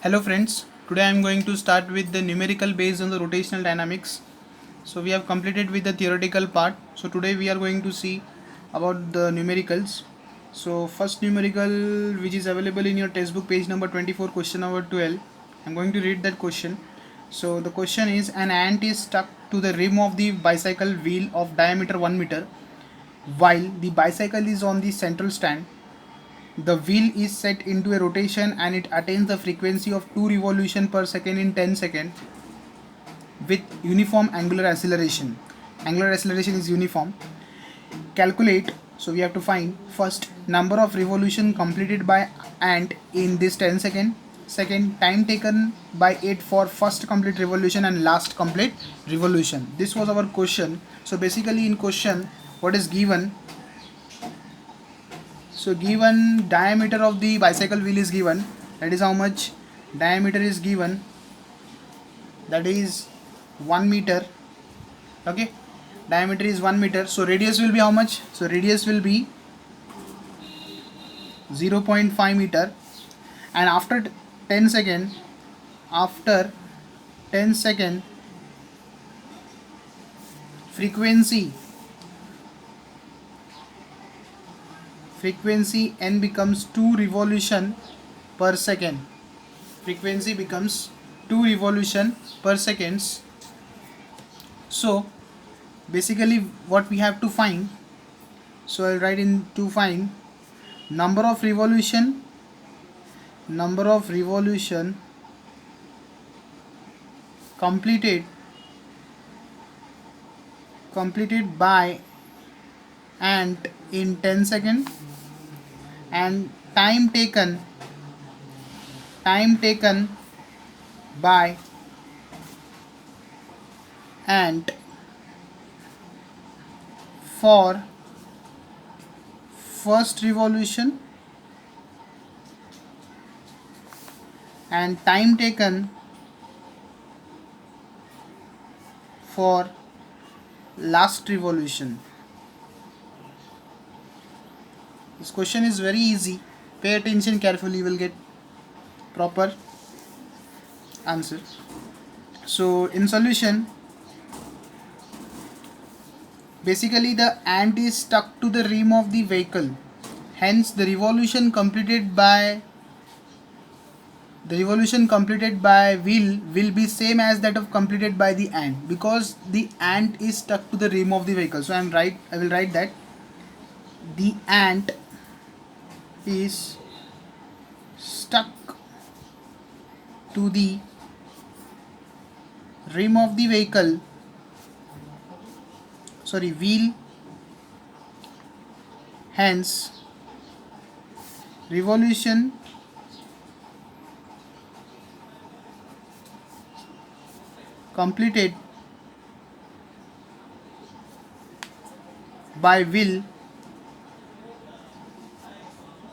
Hello friends, today I am going to start with the numerical based on the rotational dynamics. So we have completed with the theoretical part. So today we are going to see about the numericals. So first numerical which is available in your textbook page number 24 question number 12. I am going to read that question. So the question is an ant is stuck to the rim of the bicycle wheel of diameter 1 meter while the bicycle is on the central stand. The wheel is set into a rotation and it attains the frequency of 2 revolutions per second in 10 seconds with uniform angular acceleration. Angular acceleration is uniform. Calculate, so we have to find first number of revolution completed by ant in this 10 second. Second, time taken by it for first complete revolution and last complete revolution. This was our question. So basically in question what is given, so given diameter of the bicycle wheel is given, that is how much diameter is given, that is 1 meter. Okay, diameter is 1 meter, so radius will be how much? So radius will be 0.5 meter, and after 10 second, after 10 second, frequency n becomes 2 revolution per second. Frequency becomes 2 revolution per seconds. So basically what we have to find, so I'll write in to find number of revolution completed by ant in 10 seconds and time taken by ant for first revolution and time taken for last revolution. This question is very easy. Pay attention carefully, you will get proper answer. So in solution, basically the ant is stuck to the rim of the vehicle, hence the revolution completed by wheel will be same as that of completed by the ant, because the ant is stuck to the rim of the vehicle. So I will write that the ant is stuck to the rim of the vehicle, wheel, hence revolution completed by wheel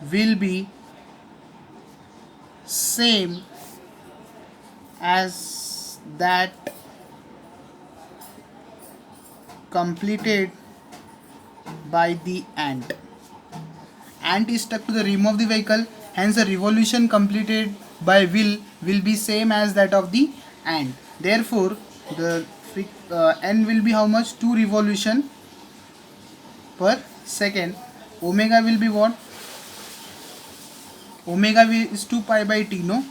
will be same as that completed by the ant. Ant is stuck to the rim of the vehicle, hence the revolution completed by wheel will be same as that of the ant. Therefore the n will be how much? 2 revolution per second. Omega will be what? Omega is 2 pi by t, no?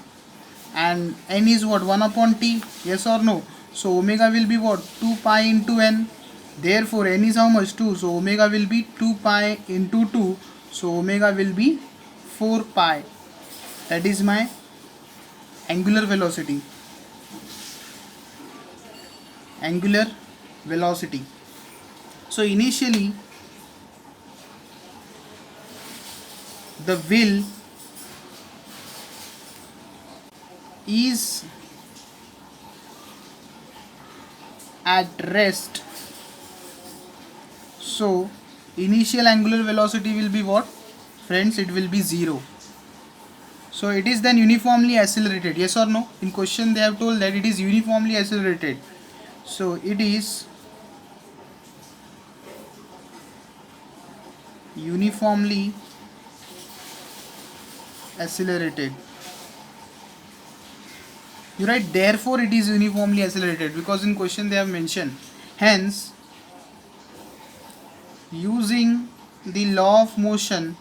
And n is what? 1 upon t, yes or no? So omega will be what? 2 pi into n. Therefore n is how much? 2. So omega will be 2 pi into 2. So omega will be 4 pi. That is my angular velocity. So initially the wheel is at rest, so initial angular velocity will be what, friends? It will be 0. So it is then uniformly accelerated, yes or no? In question they have told that it is uniformly accelerated. So it is uniformly accelerated. You write therefore it is uniformly accelerated, because in question they have mentioned. Hence, using the law of motion,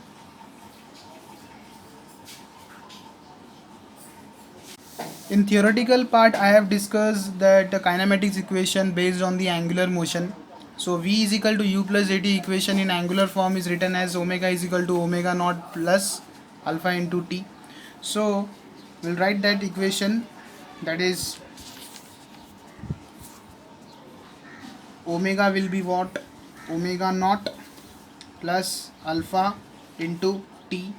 in theoretical part I have discussed that the kinematics equation based on the angular motion. So v is equal to u plus at equation in angular form is written as omega is equal to omega naught plus alpha into t. So we'll write that equation, that is omega will be what, omega naught plus alpha into t,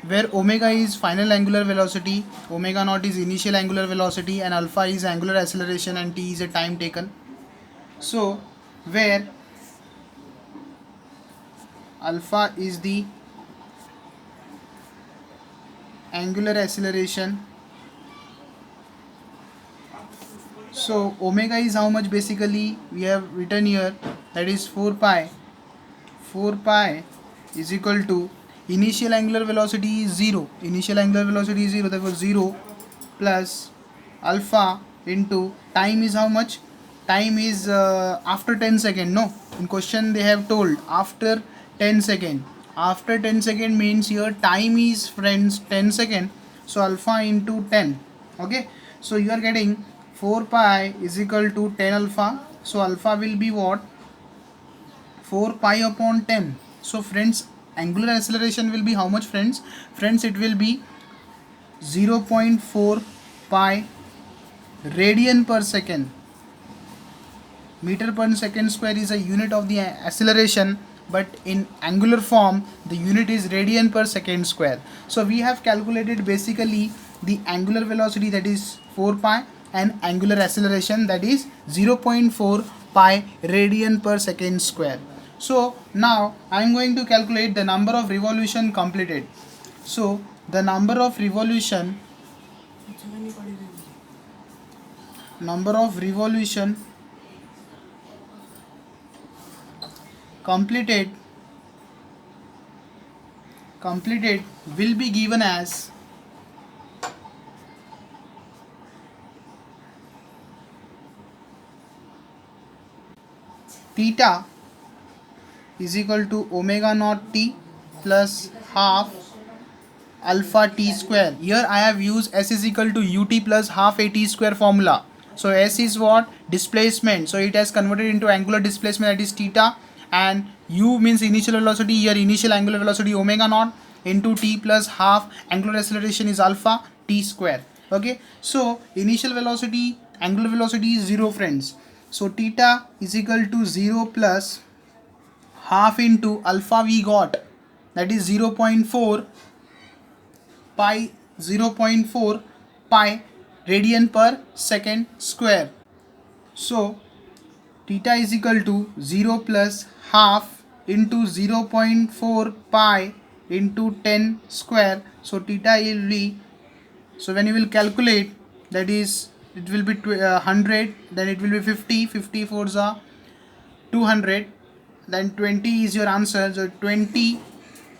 where omega is final angular velocity, omega naught is initial angular velocity, and alpha is angular acceleration, and t is a time taken. So where alpha is the angular acceleration, so omega is how much, basically we have written here, that is 4 pi is equal to initial angular velocity is 0, therefore 0 plus alpha into time is how much, time is after 10 second, no, in question they have told after 10 second, after 10 second means here time is, friends, 10 second, so alpha into 10. Okay, so you are getting 4 pi is equal to 10 alpha, so alpha will be what, 4 pi upon 10. So friends, angular acceleration will be how much, friends? Friends, it will be 0.4 pi radian per second. Meter per second square is a unit of the acceleration, but in angular form the unit is radian per second square. So we have calculated basically the angular velocity, that is 4 pi, and angular acceleration, that is 0.4 pi radian per second square. So now I am going to calculate the number of revolution completed. So the number of revolution completed will be given as theta is equal to omega naught t plus half alpha t square. Here I have used s is equal to ut plus half at square formula. So s is what, displacement, so it has converted into angular displacement, that is theta, and u means initial velocity, here initial angular velocity omega naught into t plus half angular acceleration is alpha t square. Okay, so initial velocity, angular velocity is 0, friends, so theta is equal to 0 plus half into alpha we got, that is 0.4 pi radian per second square. So theta is equal to 0 plus half into 0.4 pi into 10 square. So theta will be, so when you will calculate, that is it will be 100, then it will be 50, 50 fours are 200, then 20 is your answer, so 20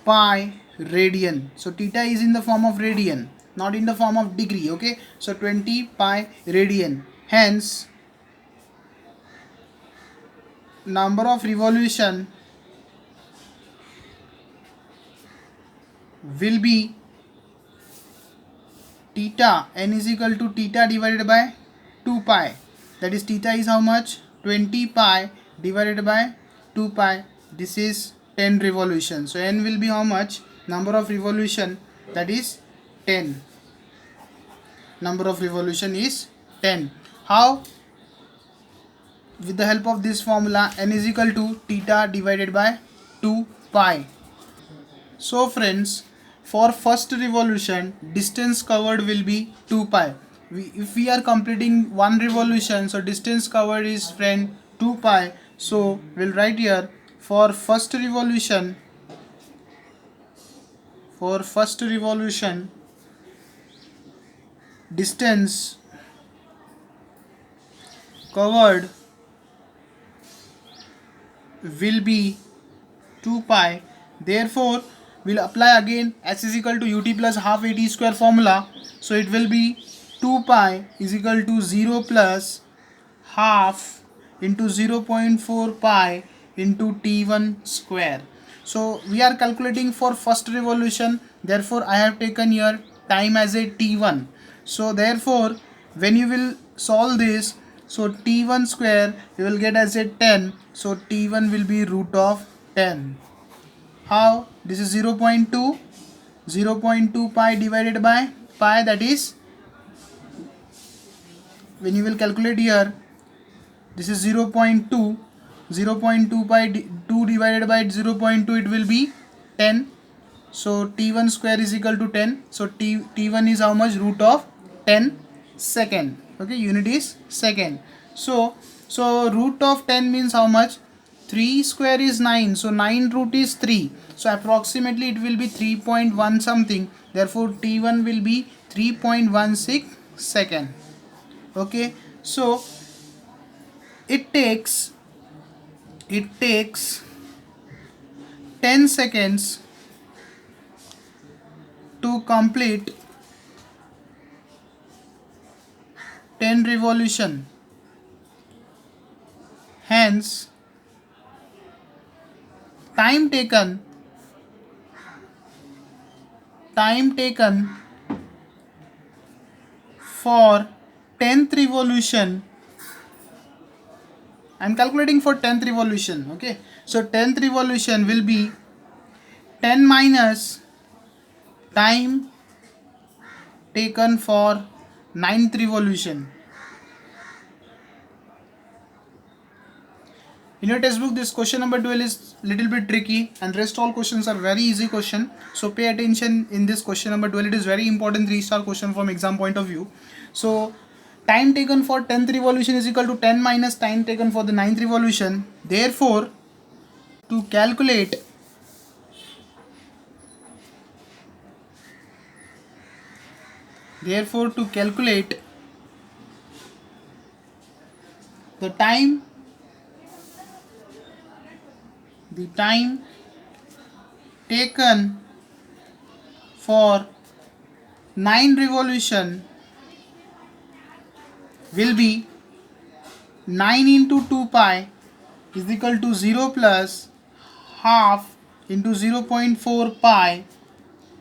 pi radian. So theta is in the form of radian, not in the form of degree. Okay, so 20 pi radian. Hence number of revolution will be theta, n is equal to theta divided by 2 pi, that is theta is how much, 20 pi divided by 2 pi, this is 10 revolution. So n will be how much, number of revolution, that is 10, number of revolution is 10. How? With the help of this formula, n is equal to theta divided by 2 pi. So friends, for first revolution distance covered will be 2 pi. If we are completing one revolution, so distance covered is, friend, 2 pi. So we'll write here, for first revolution distance covered will be 2 pi. Therefore we'll apply again s is equal to ut plus half at square formula. So it will be 2 pi is equal to 0 plus half into 0.4 pi into t1 square. So we are calculating for first revolution, therefore I have taken here time as a t1. So therefore when you will solve this, so t1 square you will get as a 10, so t1 will be root of 10. How? This is 0.2, 0.2 pi divided by pi, that is, when you will calculate here, this is 0.2, 0.2 pi 2 divided by 0.2, it will be 10. So t1 square is equal to 10. So t1 is how much? Root of 10 second. Okay, unit is second. So root of 10 means how much? 3 square is 9. So 9 root is 3. So approximately it will be 3.1 something. Therefore t1 will be 3.16 second. Okay, so it takes 10 seconds to complete 10 revolution. Hence time taken for 10th revolution, I am calculating for 10th revolution. Okay, so 10th revolution will be 10 minus time taken for 9th revolution. In your textbook, this question number 12 is little bit tricky, and rest all questions are very easy question. So pay attention in this question number 12. It is very important 3-star question from exam point of view. So time taken for 10th revolution is equal to 10 minus time taken for the 9th revolution. Therefore, to calculate the time taken for 9 revolution will be 9 into 2 pi is equal to 0 plus half into 0.4 pi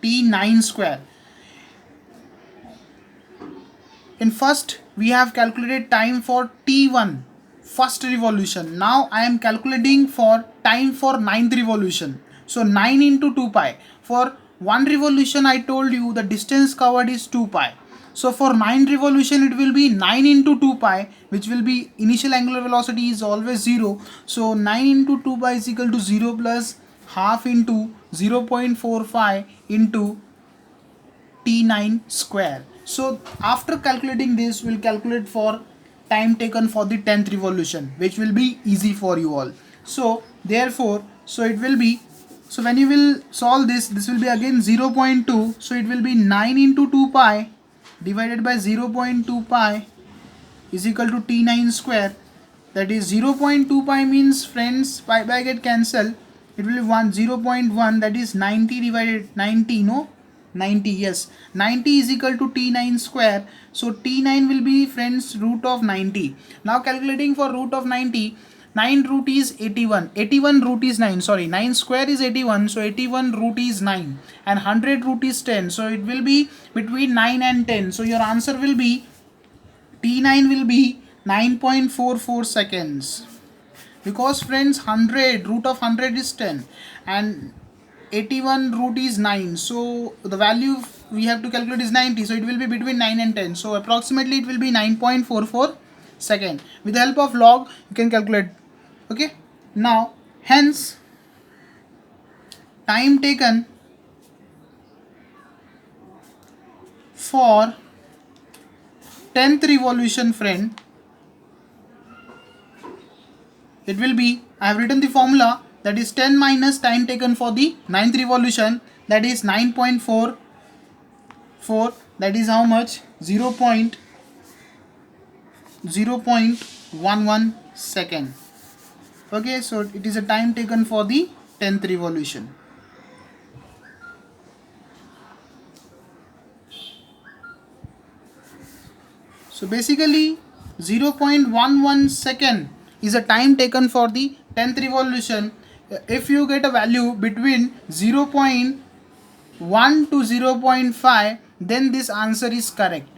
t9 square. In first we have calculated time for t1 first revolution. Now I am calculating for time for 9th revolution. So 9 into 2 pi. For one revolution I told you the distance covered is 2 pi. So for 9 revolution it will be 9 into 2 pi, which will be initial angular velocity is always 0. So 9 into 2 pi is equal to 0 plus half into 0.45 into t9 square. So after calculating this, we'll calculate for time taken for the 10th revolution, which will be easy for you all. So therefore, so it will be, so when you will solve this will be again 0.2. So it will be 9 into 2 pi divided by 0.2 pi is equal to t9 square. That is 0.2 pi means, friends, pi by get cancelled. It will be 0.1, that is 90 divided 90, no? 90, yes, 90 is equal to t9 square. So t9 will be, friends, root of 90. Now calculating for root of 90, 9 root is 81, 81 root is 9, sorry, 9 square is 81, so 81 root is 9, and 100 root is 10, so it will be between 9 and 10. So your answer will be, t9 will be 9.44 seconds, because, friends, 100 root of 100 is 10 and 81 root is 9, so the value we have to calculate is 90, so it will be between 9 and 10, so approximately it will be 9.44 second. With the help of log you can calculate. Okay, now hence time taken for 10th revolution, friend, it will be, I have written the formula, that is 10 minus time taken for the 9th revolution, that is 9.44, that is how much? 0.11 second. Okay, so it is a time taken for the 10th revolution. So basically 0.11 second is a time taken for the 10th revolution. If you get a value between 0.1 to 0.5, then this answer is correct.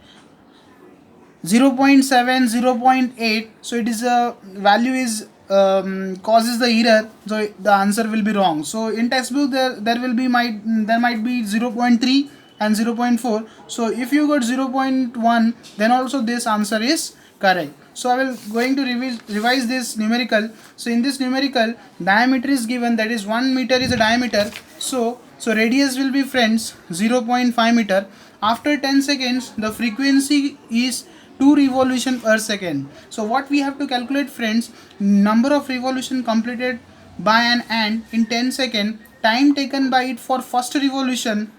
0.7, 0.8, so it is a value is causes the error, so the answer will be wrong. So in textbook there will be there might be 0.3 and 0.4. so if you got 0.1, then also this answer is correct. So I will going to revise this numerical. So in this numerical, diameter is given, that is 1 meter is a diameter. So radius will be, friends, 0.5 meter. After 10 seconds, the frequency is 2 revolution per second. So what we have to calculate, friends, number of revolution completed by an ant in 10 second, time taken by it for first revolution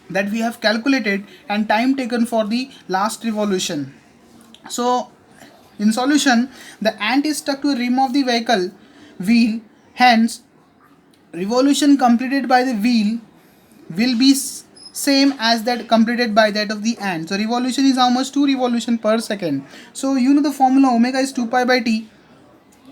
that we have calculated, and time taken for the last revolution. So in solution, the ant is stuck to a rim of the vehicle wheel, hence revolution completed by the wheel will be same as that completed by that of the ant. So revolution is how much? 2 revolution per second. So you know the formula, omega is 2 pi by t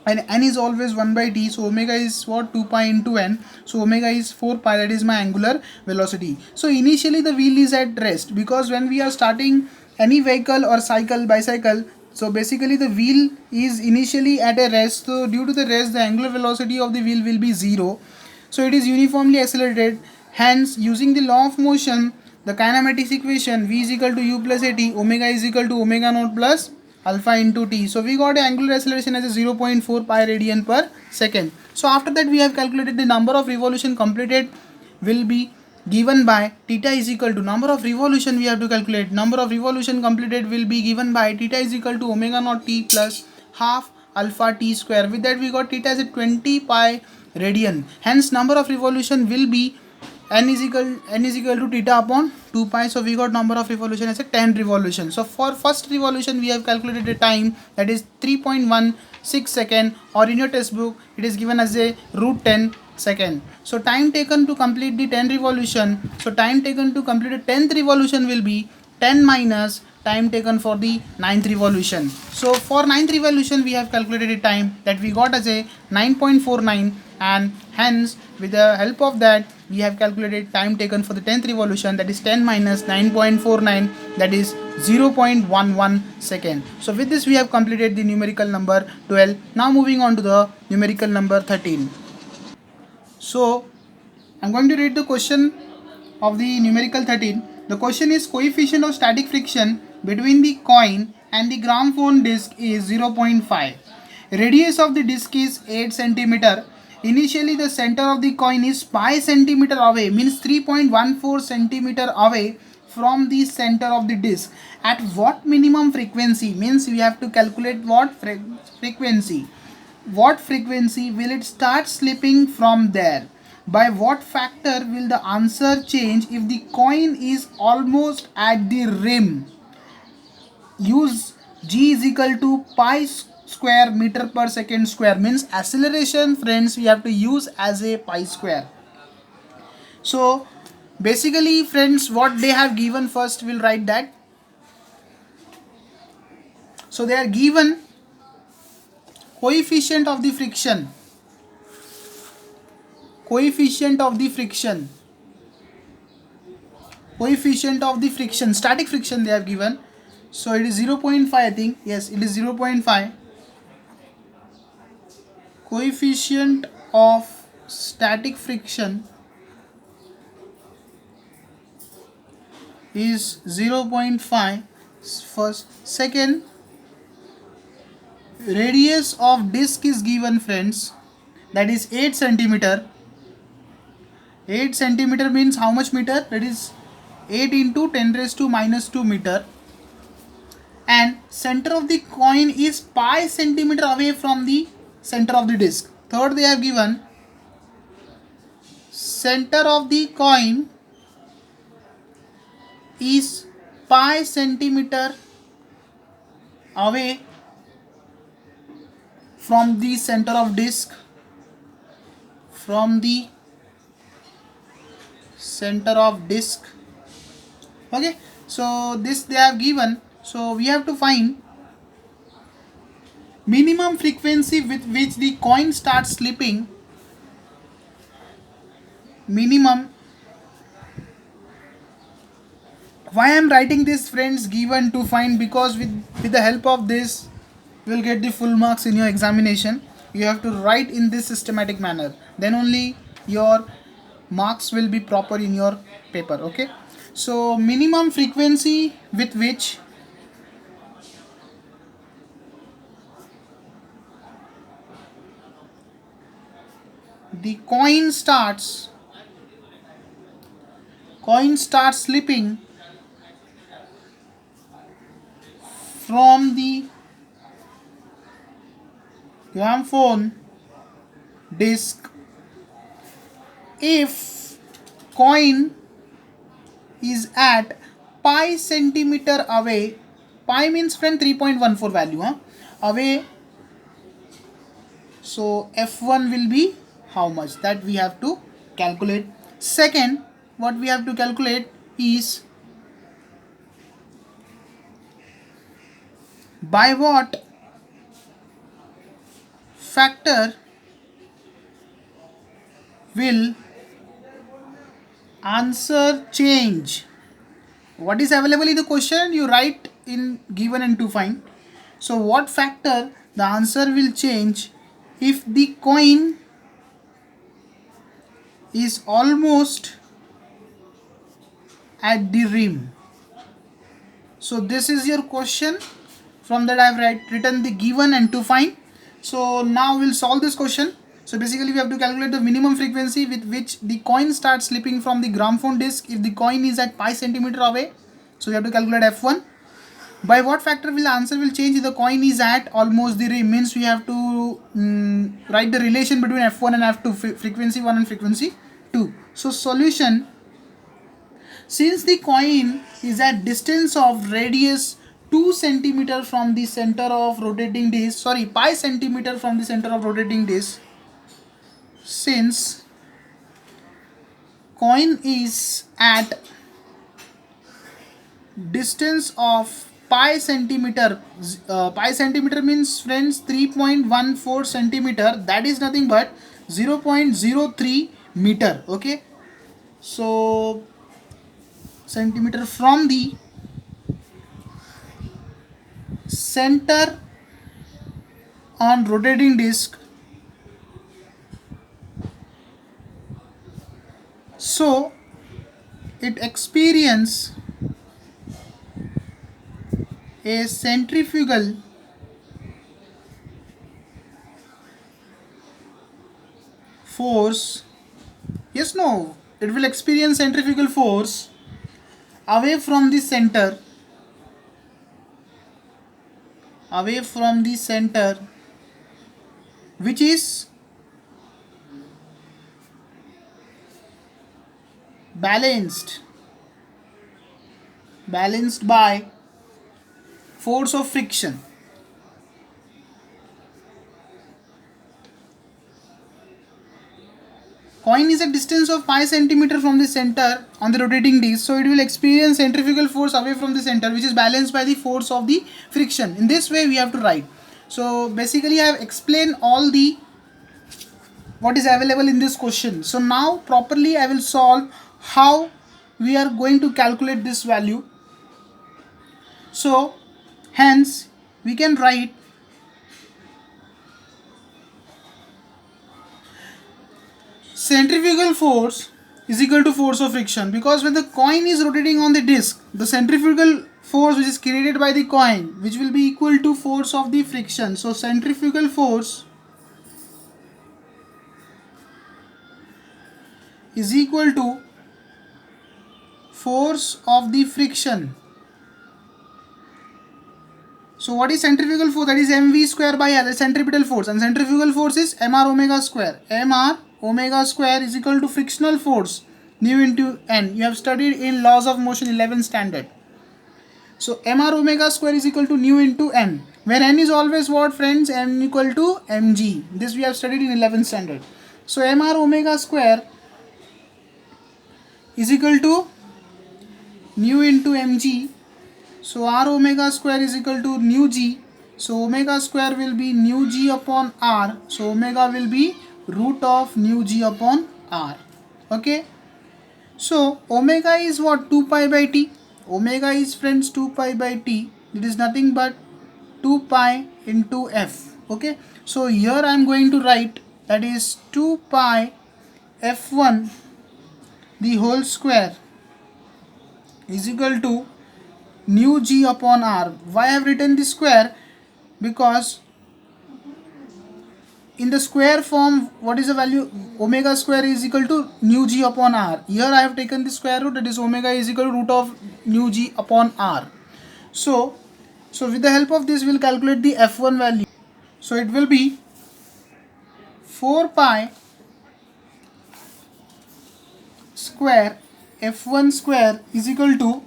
and n is always 1 by t. So omega is what? 2 pi into n. So omega is 4 pi, that is my angular velocity. So initially the wheel is at rest, because when we are starting any vehicle or cycle, bicycle, so basically the wheel is initially at a rest. So due to the rest, the angular velocity of the wheel will be 0. So it is uniformly accelerated. Hence, using the law of motion, the kinematics equation, v is equal to u plus at, omega is equal to omega naught plus alpha into t. So we got angular acceleration as a 0.4 pi radian per second. So after that, we have calculated the number of revolution completed will be given by theta is equal to number of revolution. We have to calculate number of revolution completed will be given by theta is equal to omega naught t plus half alpha t square. With that, we got theta as a 20 pi radian. Hence number of revolution will be n is equal to theta upon 2 pi. So we got number of revolution as a 10 revolution. So for first revolution, we have calculated a time, that is 3.16 second, or in your textbook it is given as a root 10 second. So time taken to complete the 10 revolution, so time taken to complete the 10th revolution will be 10 minus time taken for the 9th revolution. So for 9th revolution, we have calculated a time that we got as a 9.49, and hence with the help of that, we have calculated time taken for the 10th revolution, that is 10 minus 9.49, that is 0.11 second. So with this, we have completed the numerical number 12. Now moving on to the numerical number 13. So I'm going to read the question of the numerical 13. The question is, coefficient of static friction between the coin and the gramophone disc is 0.5. Radius of the disc is 8 centimeter. Initially the center of the coin is pi centimeter away, means 3.14 centimeter away from the center of the disc. At what minimum frequency, means we have to calculate what frequency. What frequency will it start slipping from there? By what factor will the answer change if the coin is almost at the rim? Use g is equal to pi square meter per second square, means acceleration, friends, we have to use as a pi square. So basically, friends, what they have given, first we'll write that. So they are given coefficient of the friction, coefficient of the friction, coefficient of the friction, static friction they have given. So it is 0.5, I think. Yes, it is 0.5. Coefficient of static friction is 0.5 first. Second, radius of disc is given, friends, that is 8 centimeter. 8 centimeter means how much meter? That is 8 into 10 raised to minus 2 meter. And center of the coin is pi centimeter away from the center of the disc. Third, they have given center of the coin is pi centimeter away from the center of disc, from the center of disc. Okay, so this they have given. So we have to find minimum frequency with which the coin starts slipping. Minimum. Why I am writing this, friends, given to find, because with the help of this you will get the full marks in your examination. You have to write in this systematic manner, then only your marks will be proper in your paper. Okay, so minimum frequency with which the coin starts slipping from the gramophone disc if coin is at pi centimeter away. Pi means, friend, 3.14 value away. So f1 will be how much, that we have to calculate. Second, what we have to calculate is by what factor will answer change. What is available in the question, you write in given and to find. So what factor the answer will change if the coin is almost at the rim. So this is your question. From that I have written the given and to find. So now we'll solve this question. So basically we have to calculate the minimum frequency with which the coin starts slipping from the gramophone disc if the coin is at pi centimeter away. So we have to calculate f1. By what factor will the answer will change if the coin is at almost the rim, means we have to write the relation between f1 and f2, frequency 1 and frequency 2. So solution, since the coin is at distance of radius 2 centimeter from the center of rotating disc, sorry, pi centimeter from the center of rotating disc, since coin is at distance of pi centimeter, pi centimeter means, friends, 3.14 centimeter, that is nothing but 0.03 meter. Okay, so centimeter from the center on rotating disc, so it experience a centrifugal force. Yes, no, it will experience centrifugal force away from the center, which is balanced by force of friction. Coin is a distance of pi centimeter from the center on the rotating disc, so it will experience centrifugal force away from the center, which is balanced by the force of the friction. In this way we have to write. So basically I have explained all the what is available in this question. So now properly I will solve how we are going to calculate this value. So hence we can write centrifugal force is equal to force of friction, because when the coin is rotating on the disc, the centrifugal force which is created by the coin, which will be equal to force of the friction. So centrifugal force is equal to force of the friction. So what is centrifugal force? That is mv square by L, centripetal force, and centrifugal force is mr omega square. Mr omega square is equal to frictional force nu into n. You have studied in laws of motion 11 standard. So mr omega square is equal to nu into n, where n is always what, friends? N equal to mg. This we have studied in 11 standard. So mr omega square is equal to nu into mg. So r omega square is equal to nu g. So omega square will be nu g upon r. So omega will be root of nu g upon r. Okay. So omega is what? 2 pi by t. Omega is, friends, 2 pi by t. It is nothing but 2 pi into f. Okay. So here I am going to write that is 2 pi f1 the whole square is equal to nu g upon r. Why I have written the square? Because in the square form, what is the value? Omega square is equal to nu g upon r. Here I have taken the square root, that is omega is equal to root of nu g upon r. So with the help of this we will calculate the f1 value. So it will be 4 pi square f1 square is equal to,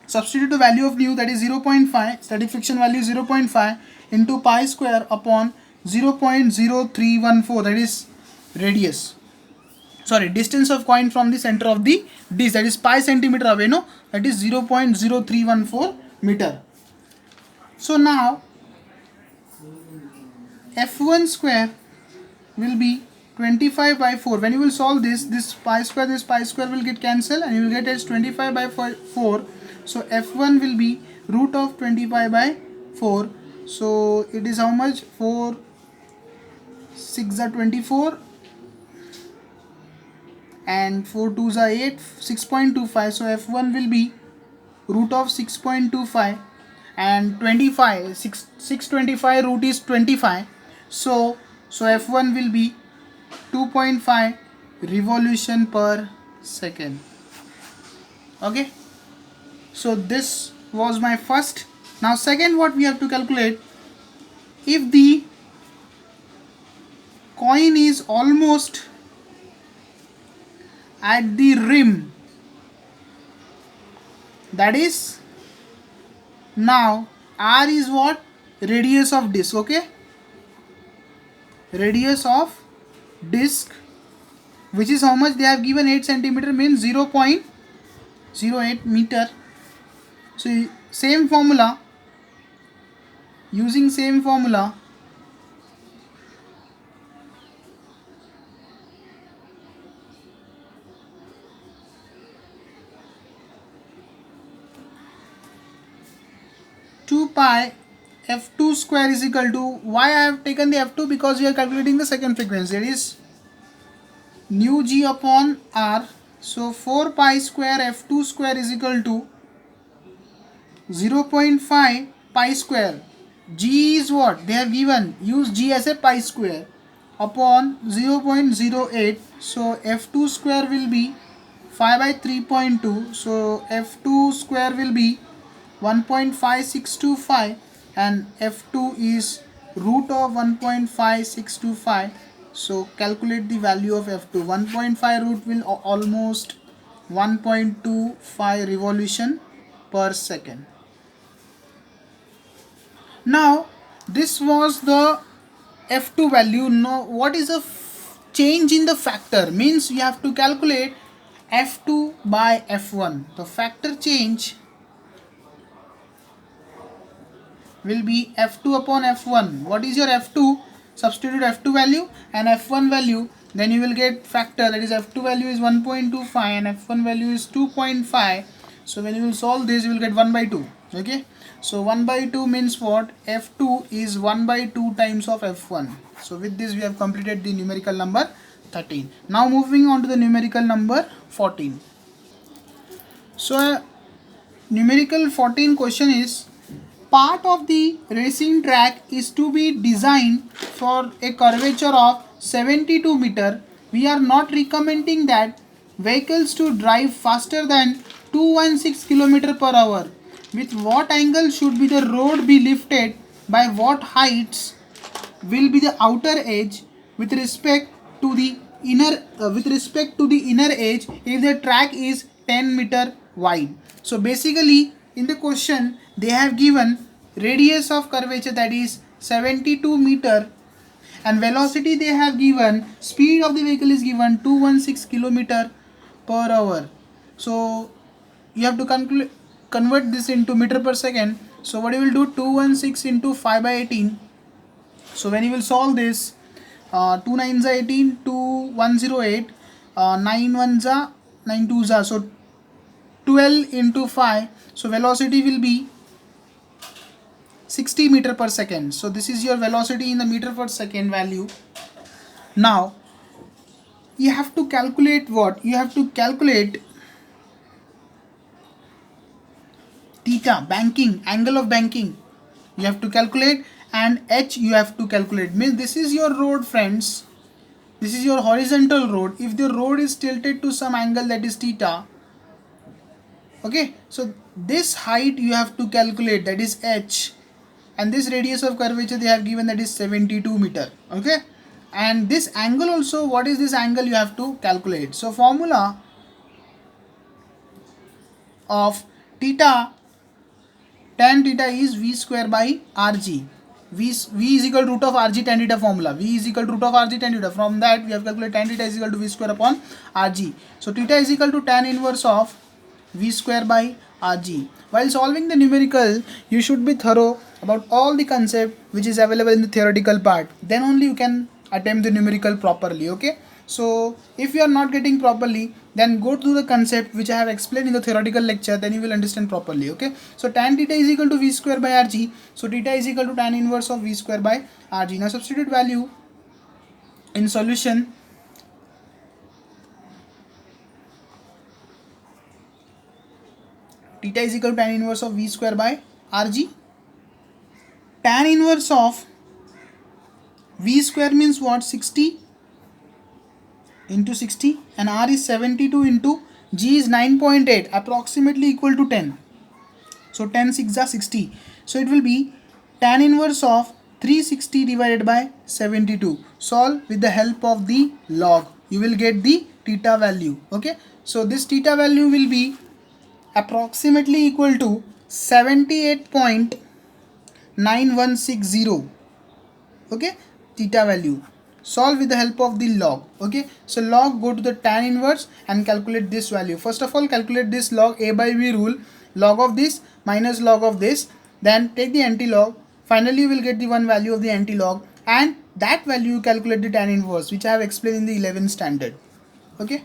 substitute the value of nu, that is 0.5, static friction value 0.5 into pi square upon 0.0314, that is radius, sorry, distance of coin from the center of the disk, that is pi centimeter away, no, that is 0.0314 meter. So now f1 square will be 25 by 4. When you will solve this pi square will get cancelled and you will get as 25 by 4. So f1 will be root of 25 by 4. So it is how much? 4 6 are 24 and 4 2s are 8, 6.25. So f1 will be root of 6.25 and 25, 625 root is 25. So f1 will be 2.5 revolution per second. Okay, so this was my first. Now second, what we have to calculate, if the coin is almost at the rim, that is, now r is what? Radius of disk. Okay, radius of disk, which is how much? They have given 8 centimeter, means 0.08 meter. So same formula, using same formula, pi f2 square is equal to, why I have taken the f2? Because we are calculating the second frequency, that is nu g upon r. So 4 pi square f2 square is equal to 0.5 pi square. G is what? They have given, use g as a pi square, upon 0.08. So f2 square will be 5 by 3.2. So f2 square will be 1.5625 and f2 is root of 1.5625. So calculate the value of f2. 1.5 root will almost 1.25 revolution per second. Now this was the f2 value. Now what is a change in the factor? Means you have to calculate f2 by f1. The factor change will be f2 upon f1. What is your f2? Substitute f2 value and f1 value, then you will get factor, that is f2 value is 1.25 and f1 value is 2.5. So when you will solve this, you will get 1 by 2. Okay, so 1 by 2 means what? f2 is 1 by 2 times of f1. So with this we have completed the numerical number 13. Now moving on to the numerical number 14. So numerical 14 question is, part of the racing track is to be designed for a curvature of 72 meter. We are not recommending that vehicles to drive faster than 216 km per hour. With what angle should be the road be lifted? By what heights will be the outer edge with respect to the inner edge if the track is 10 meter wide? So basically in the question they have given radius of curvature, that is 72 meter, and velocity they have given, speed of the vehicle is given 216 km per hour. So you have to calculate convert this into meter per second. So what you will do, 216 into 5 by 18. So when you will solve this, 2 9s are 18, 2 108, 9 1s are 9 2s are, so 12 into 5. So velocity will be 60 meter per second. So this is your velocity in the meter per second value. Now you have to calculate what? You have to calculate theta, banking, angle of banking. You have to calculate, and h you have to calculate. Means this is your road, friends. This is your horizontal road. If the road is tilted to some angle, that is theta. Okay, so this height you have to calculate, that is h, and this radius of curvature they have given, that is 72 meter. Okay, and this angle also, what is this angle, you have to calculate. So formula of theta, tan theta is v square by rg. V is equal to root of rg tan theta formula. V is equal to root of rg tan theta. From that we have calculated tan theta is equal to v square upon rg. So theta is equal to tan inverse of v square by rg. While solving the numerical, you should be thorough about all the concept which is available in the theoretical part. Then only you can attempt the numerical properly. Okay, so if you are not getting properly, then go to the concept which I have explained in the theoretical lecture, then you will understand properly. Okay, so tan theta is equal to v square by rg. So theta is equal to tan inverse of v square by rg. Now substitute value in solution. Theta is equal to tan inverse of v square by rg. Tan inverse of v square means what? 60 into 60, and r is 72 into g is 9.8, approximately equal to 10. So 10 6 are 60. So it will be tan inverse of 360 divided by 72. Solve with the help of the log. You will get the theta value. Okay, so this theta value will be approximately equal to 78.9160. Okay, theta value. Solve with the help of the log. Okay, so log, go to the tan inverse and calculate this value. First of all, calculate this log, a by b rule, log of this minus log of this, then take the anti-log. Finally you will get the one value of the anti-log, and that value you calculate the tan inverse, which I have explained in the 11th standard. Okay,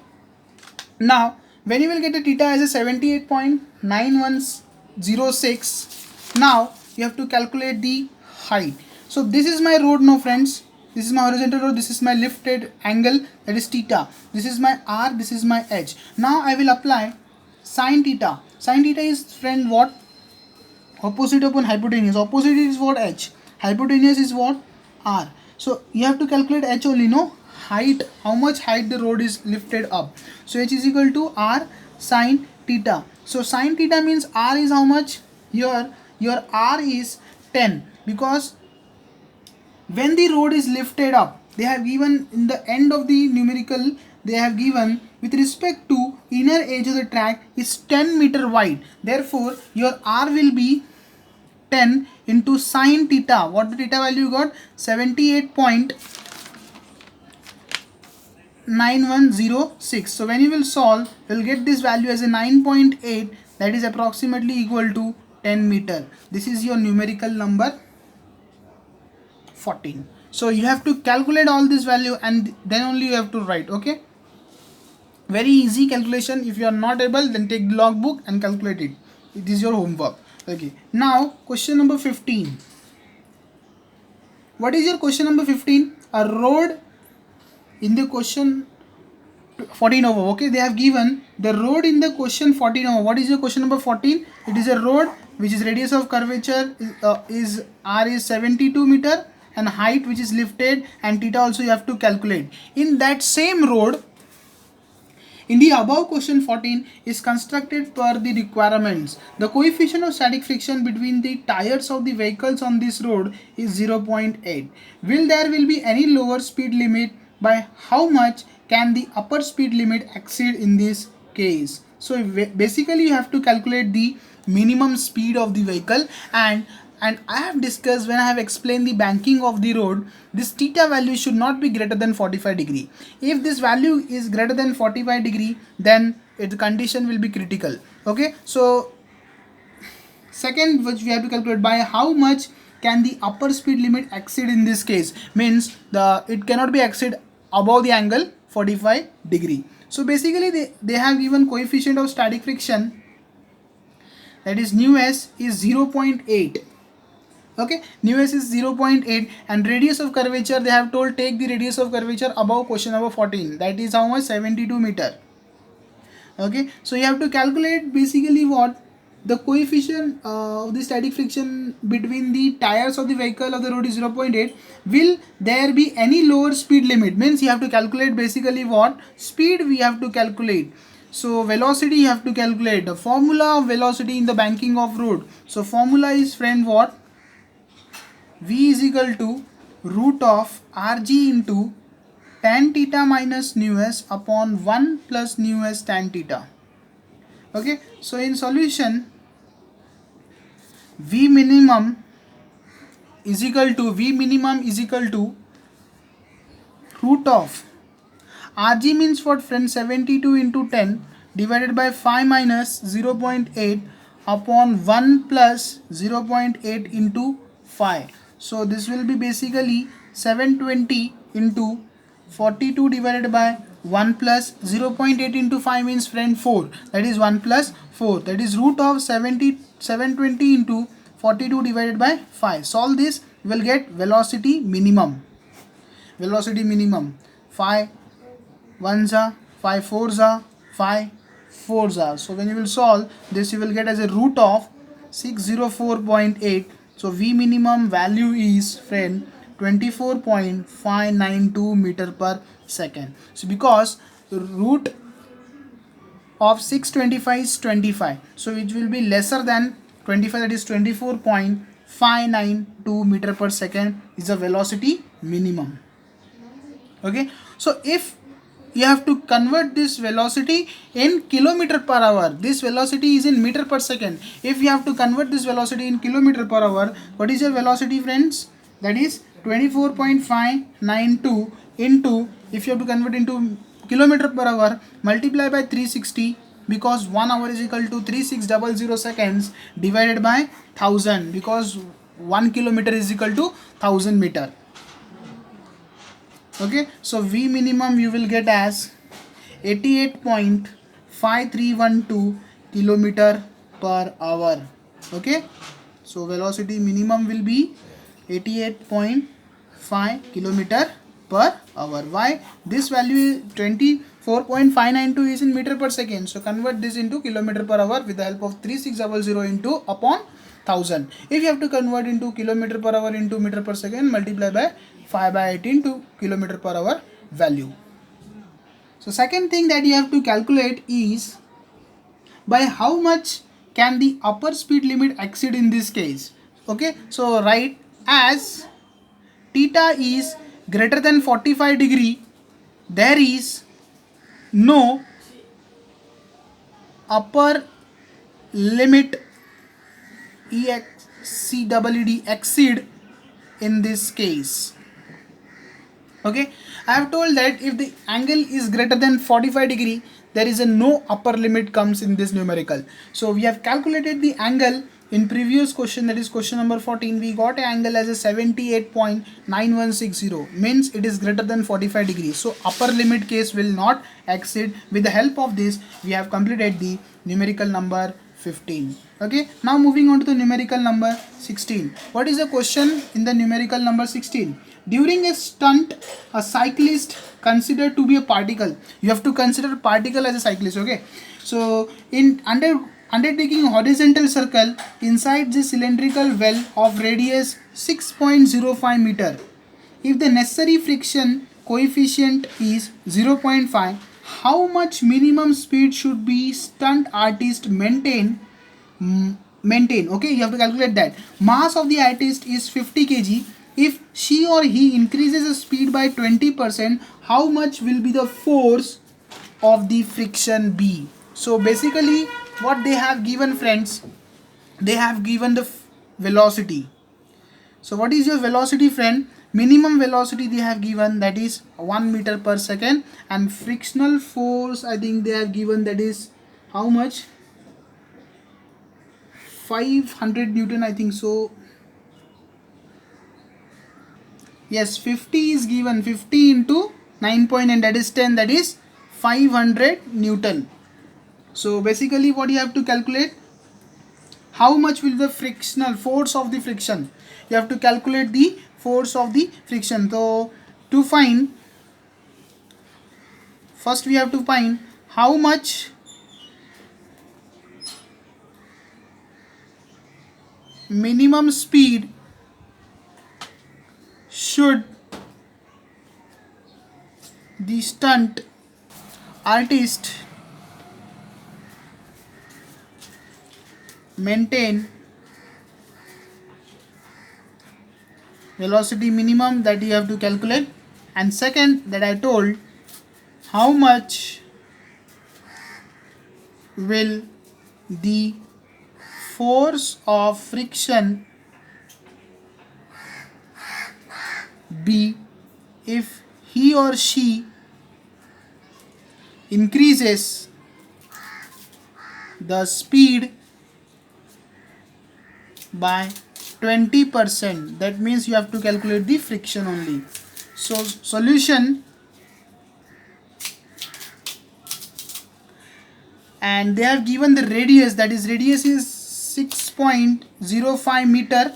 now when you will get the theta as a 78.9106, now you have to calculate the height. So this is my road now, friends. This is my horizontal road, this is my lifted angle, that is theta. This is my r, this is my h. Now I will apply sine theta. Sine theta is, friend, what? Opposite upon hypotenuse. Opposite is what? H. Hypotenuse is what? R. So you have to calculate h only, no? Height, how much height the road is lifted up. So h is equal to r sine theta. So sine theta means r is how much? Your r is 10, because when the road is lifted up, they have given in the end of the numerical, they have given with respect to inner edge of the track is 10 meter wide. Therefore your r will be 10 into sine theta. What the theta value you got? 78.9106. So when you will solve, you will get this value as a 9.8, that is approximately equal to 10 meter. This is your numerical number 14. So you have to calculate all this value, and then only you have to write. Okay, very easy calculation. If you are not able, then take the logbook and calculate it. It is your homework. Okay, now question number 15. What is your question number 15? A road in the question 14 over. Okay, they have given the road in the question 14 over. What is your question number 14? It is a road which is radius of curvature is r is 72 meter, and height which is lifted, and theta also you have to calculate. In that same road, in the above question 14 is constructed per the requirements. The coefficient of static friction between the tires of the vehicles on this road is 0.8. Will there be any lower speed limit? By how much can the upper speed limit exceed in this case? So basically you have to calculate the minimum speed of the vehicle, and I have discussed when I have explained the banking of the road, this theta value should not be greater than 45 degree. If this value is greater than 45 degree, then the condition will be critical. Okay, so second which we have to calculate, by how much can the upper speed limit exceed in this case, means it cannot be exceed above the angle 45 degree. So basically they have given coefficient of static friction, that is nu s is 0.8. okay, nu s is 0.8, and radius of curvature they have told take the radius of curvature above question number 14, that is how much, 72 meter. Okay, so you have to calculate basically what the coefficient of the static friction between the tires of the vehicle of the road is 0.8. Will there be any lower speed limit, means you have to calculate basically what speed we have to calculate. So velocity you have to calculate, the formula of velocity in the banking of road. So formula is, friend, what, v is equal to root of rg into tan theta minus nu s upon 1 plus nu s tan theta. Okay, so in solution, v minimum is equal to root of rg means what, friend, 72 into 10 divided by 5 minus 0.8 upon 1 plus 0.8 into 5. So this will be basically 720 into 42 divided by 1 plus 0.8 into 5 means, friend, 4, that is 1 plus 4, that is root of 720 into 42 divided by 5. Solve this, you will get velocity minimum. 5 1s are 5 4s are 5 4s are. So when you will solve this, you will get as a root of 604.8. so v minimum value is, friend, 24.592 meter per second. So because root of 625 is 25, so it will be lesser than 25, that is 24.592 meter per second is the velocity minimum. Okay, so if you have to convert this velocity in kilometer per hour, this velocity is in meter per second. If you have to convert this velocity in kilometer per hour, what is your velocity, friends? That is 24.592 into, if you have to convert into kilometer per hour, multiply by 360, because 1 hour is equal to 3600 seconds, divided by 1000, because 1 kilometer is equal to 1000 meter. Okay, so v minimum you will get as 88.5312 kilometer per hour. Okay, so velocity minimum will be 88.5 kilometer per hour. Why? This value is 24.592 is in meter per second, so convert this into kilometer per hour with the help of 3600 into upon 1000. If you have to convert into kilometer per hour into meter per second, multiply by 5 by 18 to kilometer per hour value. So second thing that you have to calculate is, by how much can the upper speed limit exceed in this case. Okay, so write as theta is greater than 45 degree, there is no upper limit exceed in this case. Okay, I have told that if the angle is greater than 45 degree, there is a no upper limit comes in this numerical. So we have calculated the angle in previous question, that is question number 14. We got an angle as a 78.9160, means it is greater than 45 degrees. So upper limit case will not exceed. With the help of this, we have completed the numerical number 15. Okay, now moving on to the numerical number 16. What is the question in the numerical number 16? During a stunt, a cyclist considered to be a particle. You have to consider particle as a cyclist. Okay, so in undertaking horizontal circle inside the cylindrical well of radius 6.05 meter, if the necessary friction coefficient is 0.5, how much minimum speed should be stunt artist maintain? Okay, you have to calculate that. Mass of the artist is 50 kg. If she or he increases the speed by 20%, how much will be the force of the friction be? So basically what they have given, friends, they have given the velocity. So what is your velocity, friend? Minimum velocity they have given, that is 1 meter per second, and frictional force I think they have given, that is how much? 500 Newton, I think so. Yes, 50 is given, 50 into 9.9, that is 10, that is 500 Newton. So basically what you have to calculate, how much will the frictional force of the friction. You have to calculate the force of the friction. So to find, first we have to find how much minimum speed should the stunt artist maintain. Velocity minimum, that you have to calculate. And second, that I told, how much will the force of friction be if he or she increases the speed by 20%. That means you have to calculate the friction only. So solution, and they have given the radius, that is radius is 6.05 meter,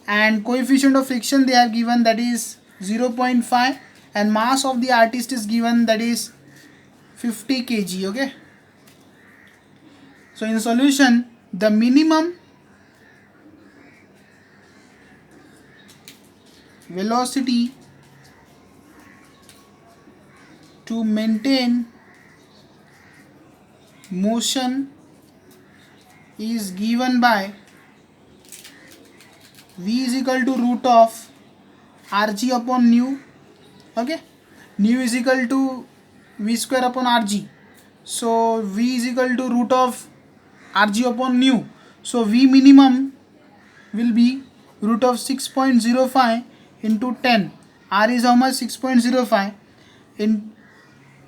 and coefficient of friction they have given, that is 0.5, and mass of the artist is given, that is 50 kg. Okay, so in solution, the minimum velocity to maintain motion is given by V is equal to root of Rg upon nu. Okay, nu is equal to V square upon Rg. So V is equal to root of Rg upon nu. So V minimum will be root of 6.05 into 10. R is how much? 6.05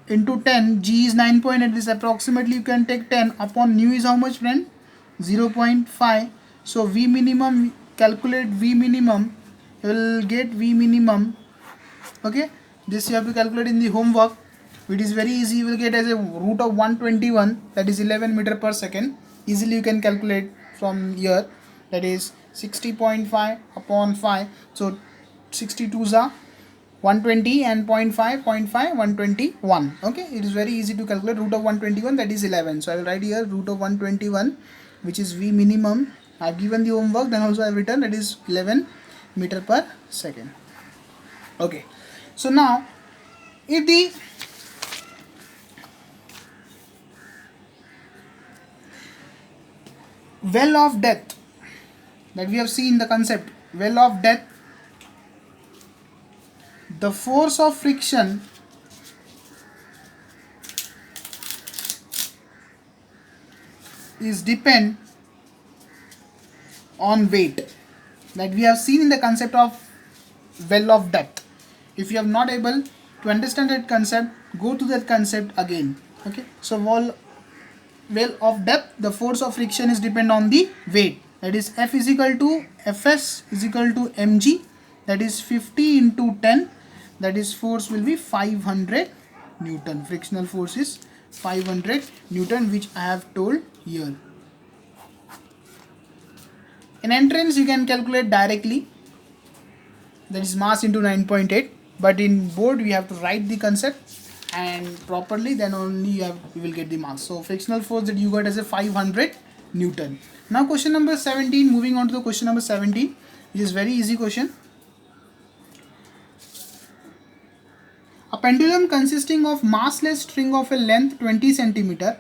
into 10. G is 9.8. This approximately you can take 10 upon nu is how much, friend? 0.5. So V minimum, calculate V minimum, you will get V minimum. Okay, this you have to calculate in the homework. It is very easy. You will get as a root of 121, that is 11 meter per second. Easily you can calculate from here, that is 60.5 upon 5. So 62s are 120 and 0.5, 121. Okay, it is very easy to calculate. Root of 121, that is 11. So I will write here root of 121, which is V minimum. I have given the homework, then also I have written, that is 11 meter per second. Okay, so now if the well of death that we have seen, the concept well of death, the force of friction is depend on weight, that we have seen in the concept of well of depth. If you are not able to understand that concept, go to that concept again. Okay, so well of depth, the force of friction is depend on the weight, that is F is equal to Fs is equal to mg, that is 50 into 10, that is force will be 500 Newton. Frictional force is 500 Newton, which I have told here. In entrance you can calculate directly, that is mass into 9.8, but in board we have to write the concept and properly, then only you will get the mass. So frictional force that you got as a 500 Newton. Now question number 17, moving on to the question number 17, which is very easy question. A pendulum consisting of massless string of a length 20 cm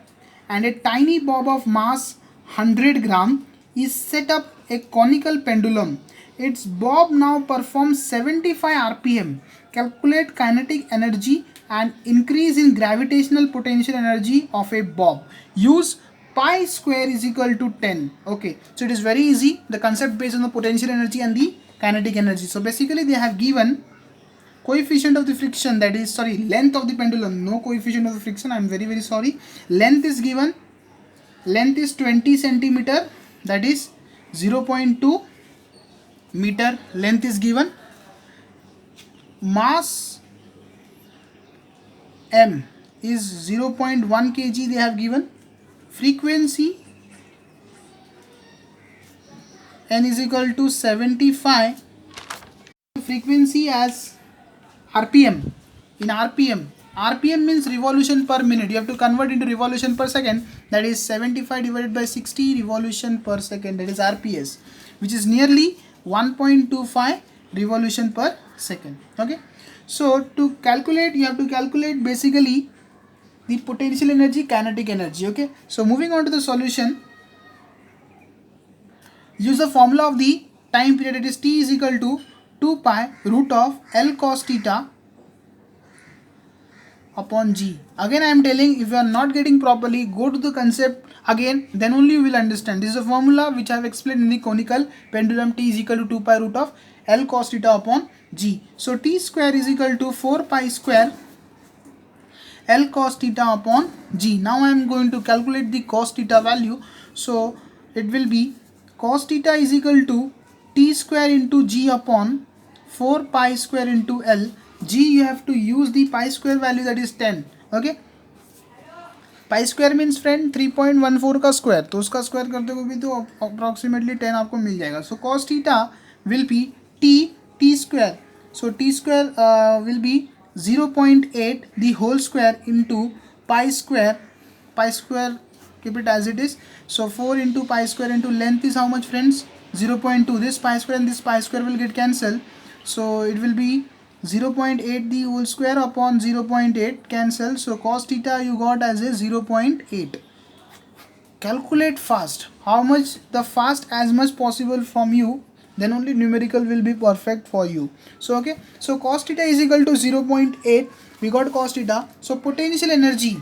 and a tiny bob of mass 100 gram is set up a conical pendulum. Its bob now performs 75 rpm. Calculate kinetic energy and increase in gravitational potential energy of a bob. Use pi square is equal to 10. Okay, so it is very easy. The concept based on the potential energy and the kinetic energy. So basically they have given coefficient of the friction, that is length of the pendulum, no coefficient of the friction, I am very sorry. Length is given length is 20 centimeter, that is 0.2 meter length is given. Mass m is 0.1 kg they have given. Frequency n is equal to 75. Frequency as rpm. In rpm means revolution per minute. You have to convert into revolution per second, that is 75 divided by 60 revolution per second, that is rps, which is nearly 1.25 revolution per second. Okay, so to calculate, you have to calculate basically the potential energy, kinetic energy. Okay, so moving on to the solution, use the formula of the time period, it is t is equal to 2 pi root of L cos theta upon g. Again I am telling, if you are not getting properly, go to the concept again, then only you will understand. This is a formula which I have explained in the conical pendulum. T is equal to 2 pi root of L cos theta upon g. So t square is equal to 4 pi square L cos theta upon g. Now I am going to calculate the cos theta value. So it will be cos theta is equal to t square into g upon 4 pi square into L. G you have to use the pi square value, that is 10. Okay, pi square means friend 3.14 का square, तो उसका square करते हुए भी तो approximately 10 आपको मिल जाएगा. सो cos theta will be t square. So t square will be 0.8 the whole square into pi square. Pi square, keep it as it is. So 4 into pi square into length is how much friends? 0.2. This pi square and this pi square will get cancelled. So it will be 0.8 the whole square upon 0.8 cancel. So cos theta you got as a 0.8. Calculate fast. How much the fast as much possible from you, then only numerical will be perfect for you. So okay, so cos theta is equal to 0.8. We got cos theta. So potential energy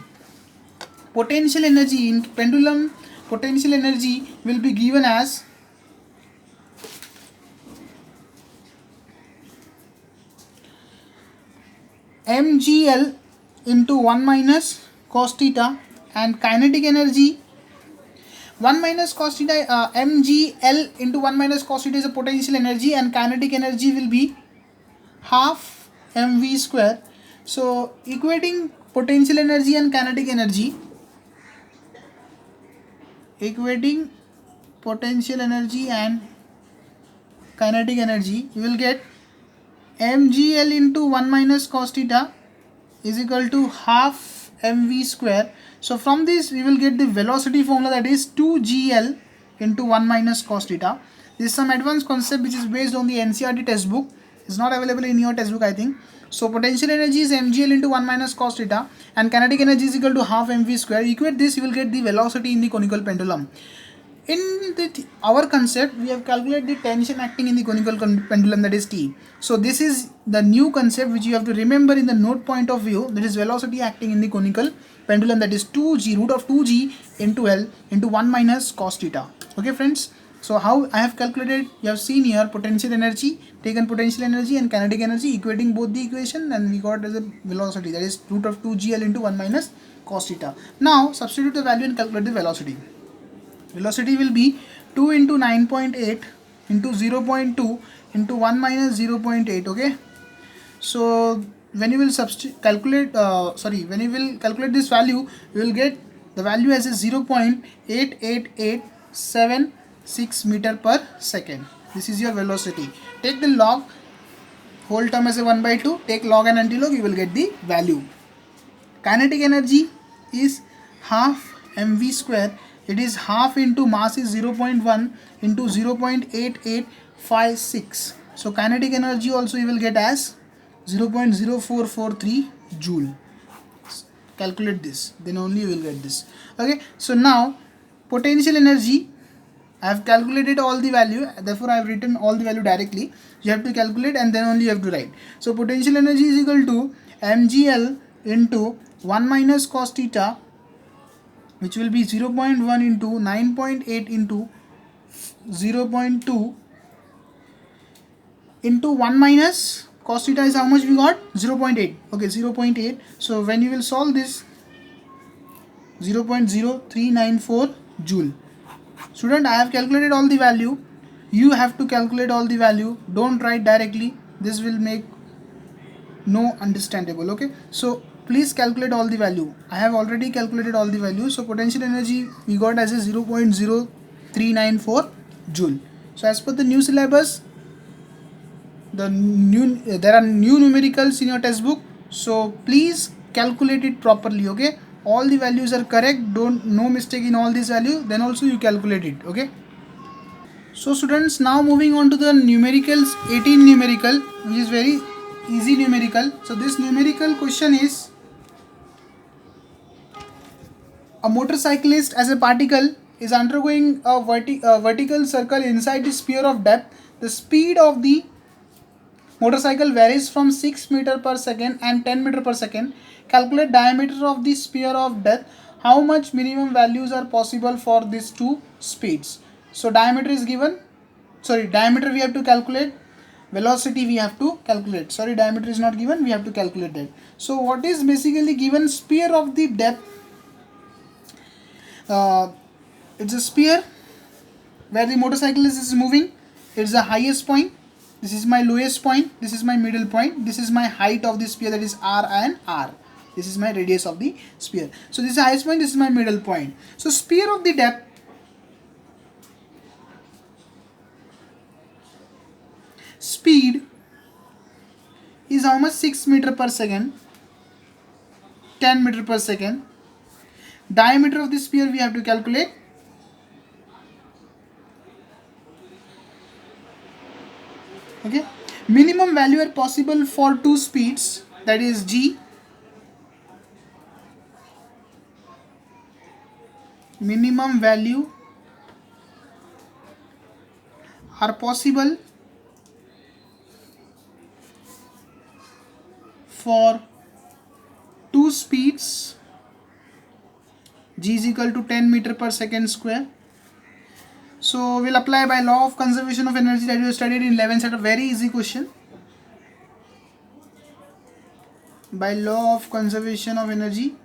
in pendulum, potential energy will be given as mgl into 1 minus cos theta, and kinetic energy 1 minus cos theta, mgl into 1 minus cos theta is a potential energy, and kinetic energy will be half mv square. So equating potential energy and kinetic energy, equating potential energy and kinetic energy, you will get mgl into 1 minus cos theta is equal to half mv square. So from this we will get the velocity formula, that is 2gl into 1 minus cos theta. This is some advanced concept which is based on the NCERT textbook. It's not available in your textbook, I think. So potential energy is mgl into 1 minus cos theta, and kinetic energy is equal to half mv square. Equate this, you will get the velocity in the conical pendulum. In our concept, we have calculated the tension acting in the conical pendulum, that is T. So this is the new concept which you have to remember in the note point of view, that is velocity acting in the conical pendulum, that is 2g, root of 2g into L into 1 minus cos theta. Okay friends, so how I have calculated, you have seen here potential energy, taken potential energy and kinetic energy, equating both the equation, and we got as a velocity, that is root of 2gl into 1 minus cos theta. Now substitute the value and calculate the velocity. Velocity will be 2 into 9.8 into 0.2 into 1 minus 0.8. Okay, so when you will calculate this value, you will get the value as a 0.88876 meter per second. This is your velocity. Take the log, whole term as a 1 by 2, take log and antilog, you will get the value. Kinetic energy is half mv square. It is half into mass is 0.1 into 0.8856. So kinetic energy also you will get as 0.0443 joule. Calculate this, then only you will get this. Okay, so now potential energy, I have calculated all the value, therefore I have written all the value directly. You have to calculate and then only you have to write. So potential energy is equal to mgl into 1 minus cos theta, which will be 0.1 into 9.8 into 0.2 into 1 minus cos theta is how much we got? 0.8. Okay, 0.8. So when you will solve this, 0.0394 joule. Student, I have calculated all the value. You have to calculate all the value. Don't write directly. This will make no understandable. Okay, so please calculate all the value. I have already calculated all the value. So potential energy we got as a 0.0394 joule. So as per the new syllabus, there are new numericals in your textbook, so please calculate it properly. Okay, all the values are correct, don't no mistake in all these values, then also you calculate it. Okay, so students, now moving on to the numericals 18 numerical, which is very easy numerical. So this numerical question is: a motorcyclist as a particle is undergoing a vertical circle inside the sphere of depth. The speed of the motorcycle varies from 6 meter per second and 10 meter per second. Calculate diameter of the sphere of depth. How much minimum values are possible for these two speeds? So diameter is given. Sorry, diameter we have to calculate. Velocity we have to calculate. Sorry, diameter is not given. We have to calculate that. So what is basically given? Sphere of the depth. It's a sphere where the motorcycle is moving. It's the highest point. This is my lowest point. This is my middle point. This is my height of the sphere, that is r and r. This is my radius of the sphere. So this is the highest point. This is my middle point. So sphere of the depth. Speed is how much? 6 meter per second, 10 meter per second. Diameter of the sphere we have to calculate. Okay, minimum value are possible for two speeds, that is g. Minimum value are possible for two speeds. G is equal to 10 meter per second square. So we'll apply by law of conservation of energy that you studied in 11th set, a very easy question. By law of conservation of energy,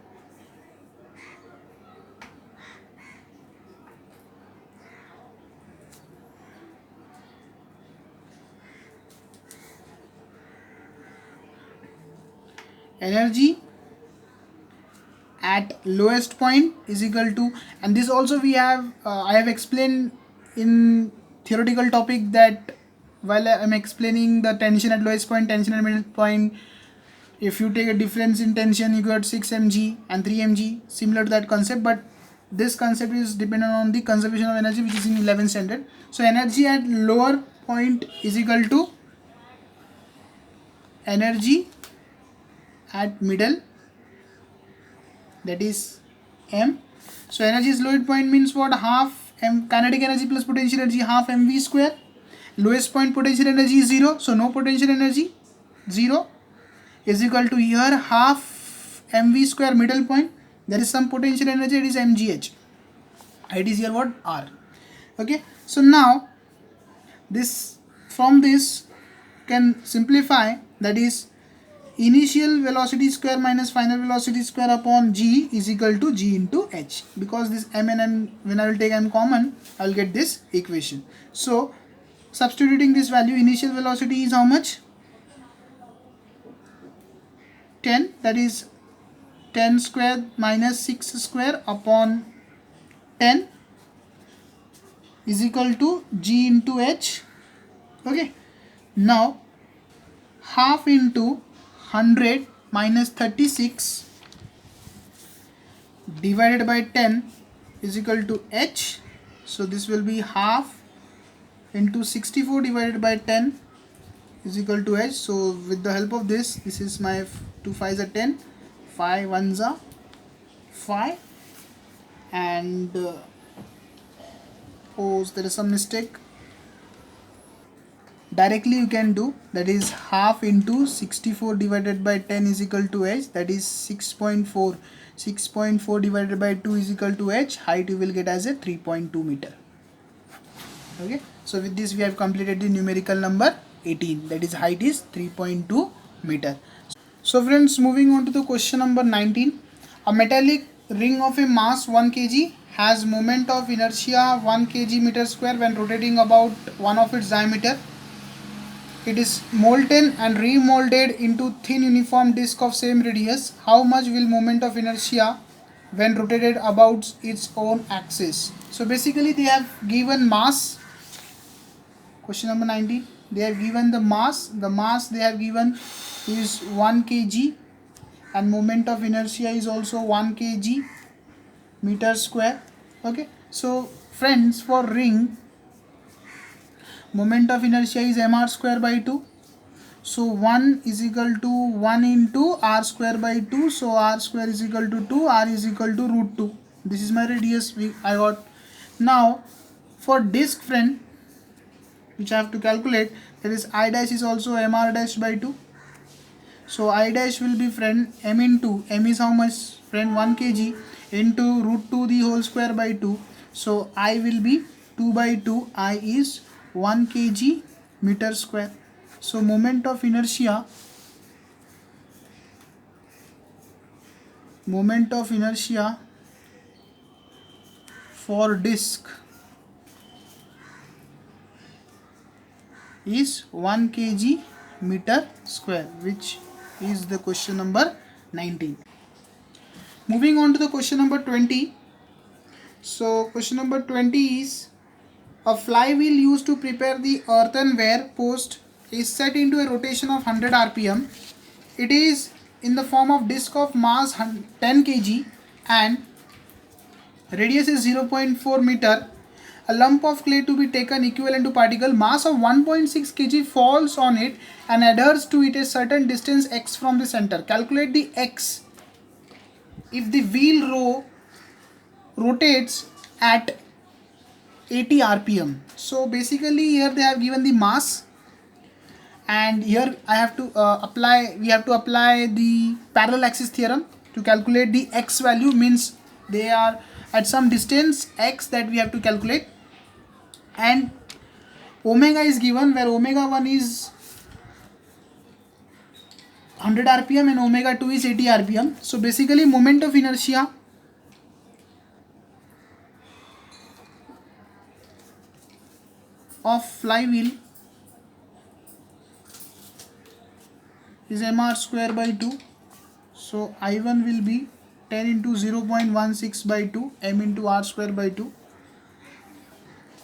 energy at lowest point is equal to, and this also we have I have explained in theoretical topic that while I am explaining the tension at lowest point, tension at middle point, if you take a difference in tension you got 6 mg and 3 mg, similar to that concept, but this concept is dependent on the conservation of energy, which is in 11th standard. So energy at lower point is equal to energy at middle, that is m. So energy is lowest point means what? Half m kinetic energy plus potential energy, half mv square. Lowest point potential energy is 0, so no potential energy, 0, is equal to here half mv square middle point. There is some potential energy, it is mgh. It is here what? R. Okay, so now this, from this can simplify, that is initial velocity square minus final velocity square upon g is equal to g into h. Because this m and m, when I will take m common, I will get this equation. So substituting this value, initial velocity is how much? 10, that is 10 square minus 6 square upon 10 is equal to g into h. Okay, now half into 100 minus 36 divided by 10 is equal to h. So this will be half into 64 divided by 10 is equal to h. So with the help of this, this is my 2 5s are 10, 5 1s are 5, and oh, there is some mistake. Directly you can do, that is half into 64 divided by 10 is equal to h, that is 6.4. 6.4 divided by 2 is equal to h. Height you will get as a 3.2 meter. Okay, so with this we have completed the numerical number 18, that is height is 3.2 meter. So friends, moving on to the question number 19. A metallic ring of a mass 1 kg has moment of inertia 1 kg meter square when rotating about one of its diameter. It is molten and remolded into thin uniform disc of same radius. How much will moment of inertia when rotated about its own axis? So basically they have given mass. Question number 19. They have given the mass. The mass they have given is 1 kg and moment of inertia is also 1 kg meter square. Okay. So friends, for ring, moment of inertia is mr square by 2. So 1 is equal to 1 into r square by 2. So r square is equal to 2. R is equal to root 2. This is my radius I got. Now for disk, friend, which I have to calculate, that is I dash is also mr dash by 2. So I dash will be, friend, m into, m is how much, friend, 1 kg into root 2 the whole square by 2. So I will be 2 by 2. I is 1 kg meter square. So moment of inertia for disk is 1 kg meter square, which is the question number 19. Moving on to the question number 20. So question number 20 is, a flywheel used to prepare the earthenware post is set into a rotation of 100 rpm. It is in the form of disc of mass 10 kg and radius is 0.4 meter. A lump of clay to be taken equivalent to particle mass of 1.6 kg falls on it and adheres to it a certain distance x from the center. Calculate the x if the wheel rotates at 80 rpm. So basically here they have given the mass, and here I have to we have to apply the parallel axis theorem to calculate the x value. Means they are at some distance x that we have to calculate, and omega is given, where omega 1 is 100 rpm and omega 2 is 80 rpm. So basically moment of inertia of flywheel is mr square by 2. So I1 will be 10 into 0.16 by 2 m into r square by 2.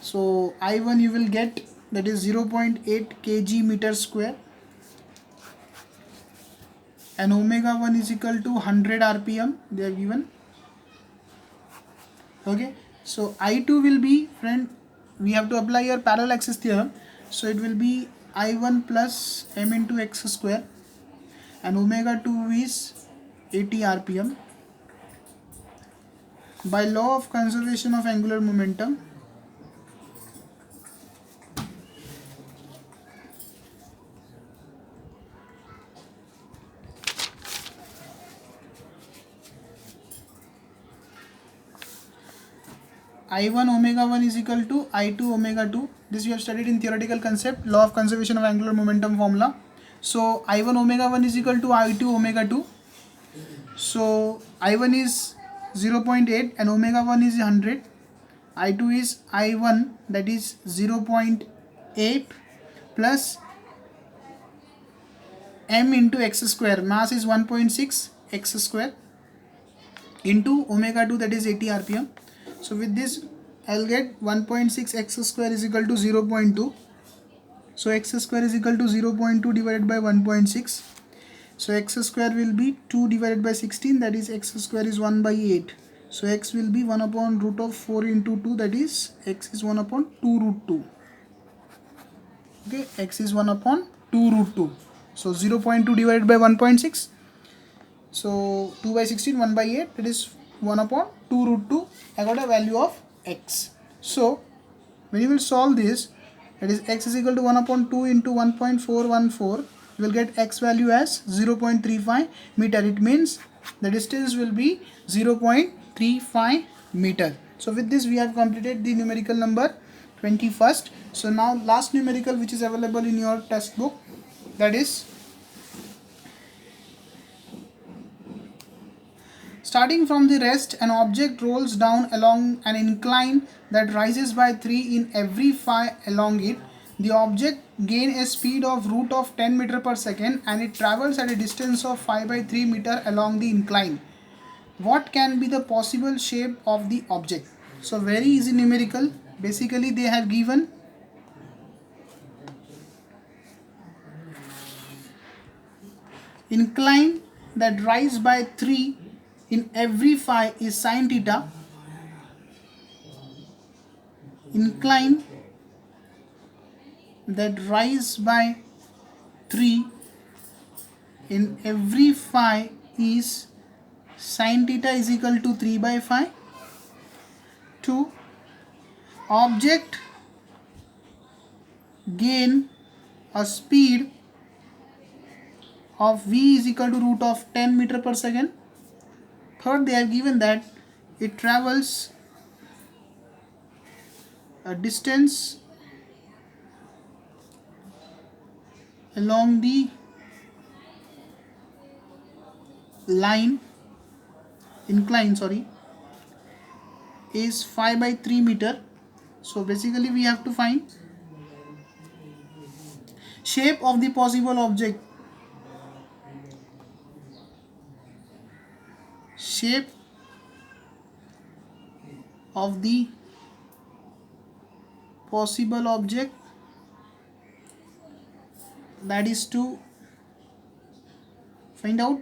So I1 you will get, that is 0.8 kg meter square, and omega 1 is equal to 100 rpm they are given. Okay, so I2 will be, friend, we have to apply your parallel axis theorem. So it will be I1 plus m into x square, and omega 2 is 80 rpm. By law of conservation of angular momentum, I1 omega 1 is equal to I2 omega 2. This we have studied in theoretical concept, law of conservation of angular momentum formula. So I1 omega 1 is equal to I2 omega 2. So I1 is 0.8 and omega 1 is 100. I2 is I1, that is 0.8 plus m into x square, mass is 1.6 x square, into omega 2, that is 80 rpm. So with this I'll get 1.6 x square is equal to 0.2. So x square is equal to 0.2 divided by 1.6. So x square will be 2 divided by 16, that is x square is 1 by 8. So x will be 1 upon root of 4 into 2, that is x is 1 upon 2 root 2. Okay, x is 1 upon 2 root 2. So 0.2 divided by 1.6. So 2 by 16, 1 by 8, that is 1 upon 2 root 2. I got a value of x. So when you will solve this, that is x is equal to 1 upon 2 into 1.414, you will get x value as 0.35 meter. It means the distance will be 0.35 meter. So with this we have completed the numerical number 21st. So now last numerical which is available in your test book, that is Starting from the rest, an object rolls down along an incline that rises by 3 in every phi along it. The object gains a speed of root of 10 meter per second and it travels at a distance of 5 by 3 meter along the incline. What can be the possible shape of the object? So very easy numerical. Basically they have given incline that rise by 3 in every phi is sine theta. Incline that rise by 3 in every phi is sine theta is equal to 3 by phi. 2. Object gain a speed of v is equal to root of 10 meter per second. Third, they have given that it travels a distance along the incline is 5 by 3 meter. So basically we have to find shape of the possible object. Shape of the possible object, that is to find out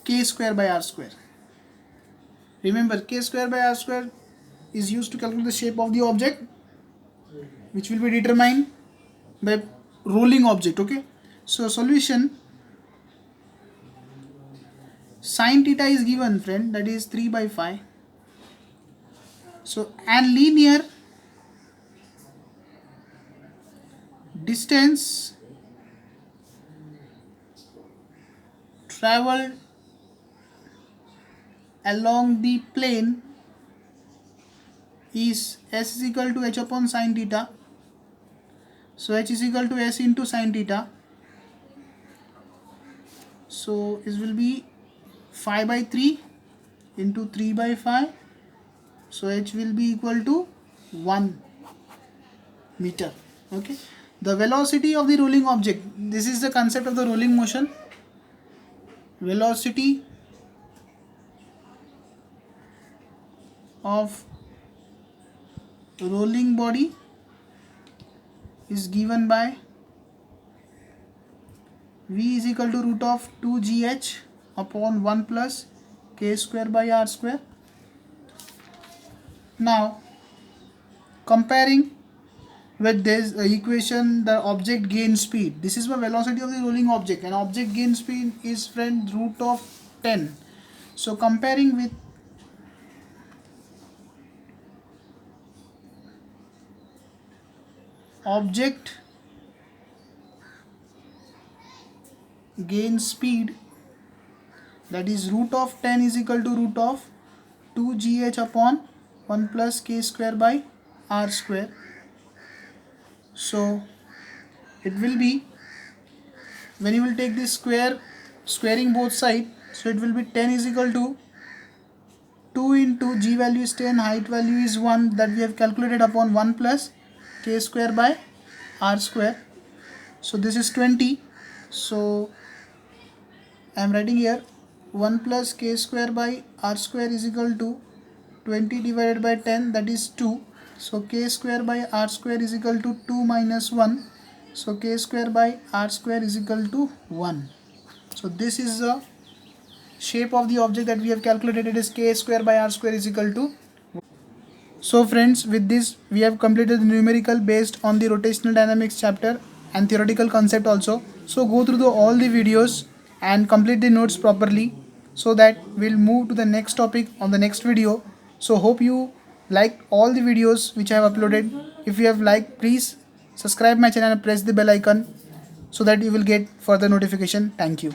k square by r square. Remember, k square by r square is used to calculate the shape of the object, which will be determined by rolling object. Okay, so solution, sine theta is given, friend, that is 3 by phi. So and linear distance traveled along the plane is s is equal to h upon sine theta. So h is equal to s into sine theta. So it will be 5 by 3 into 3 by 5. So h will be equal to 1 meter. Okay. The velocity of the rolling object. This is the concept of the rolling motion. Velocity of rolling body is given by v is equal to root of 2gh upon 1 plus k square by r square. Now comparing with this equation, the object gain speed. This is the velocity of the rolling object, and object gain speed is, friend, root of 10. So comparing with object gain speed, that is root of 10 is equal to root of 2gh upon 1 plus k square by r square. So it will be, when you will take this squaring both sides, so it will be 10 is equal to 2 into g value is 10, height value is 1, that we have calculated, upon 1 plus k square by r square. So this is 20. So I am writing here 1 plus k square by r square is equal to 20 divided by 10, that is 2. So k square by r square is equal to 2 minus 1. So k square by r square is equal to 1. So this is the shape of the object that we have calculated. It is k square by r square is equal to. So friends, with this we have completed the numerical based on the rotational dynamics chapter and theoretical concept also. So go through all the videos and complete the notes properly, so that we'll move to the next topic on the next video. So hope you like all the videos which I have uploaded. If you have liked, please subscribe my channel and press the bell icon so that you will get further notification. Thank you.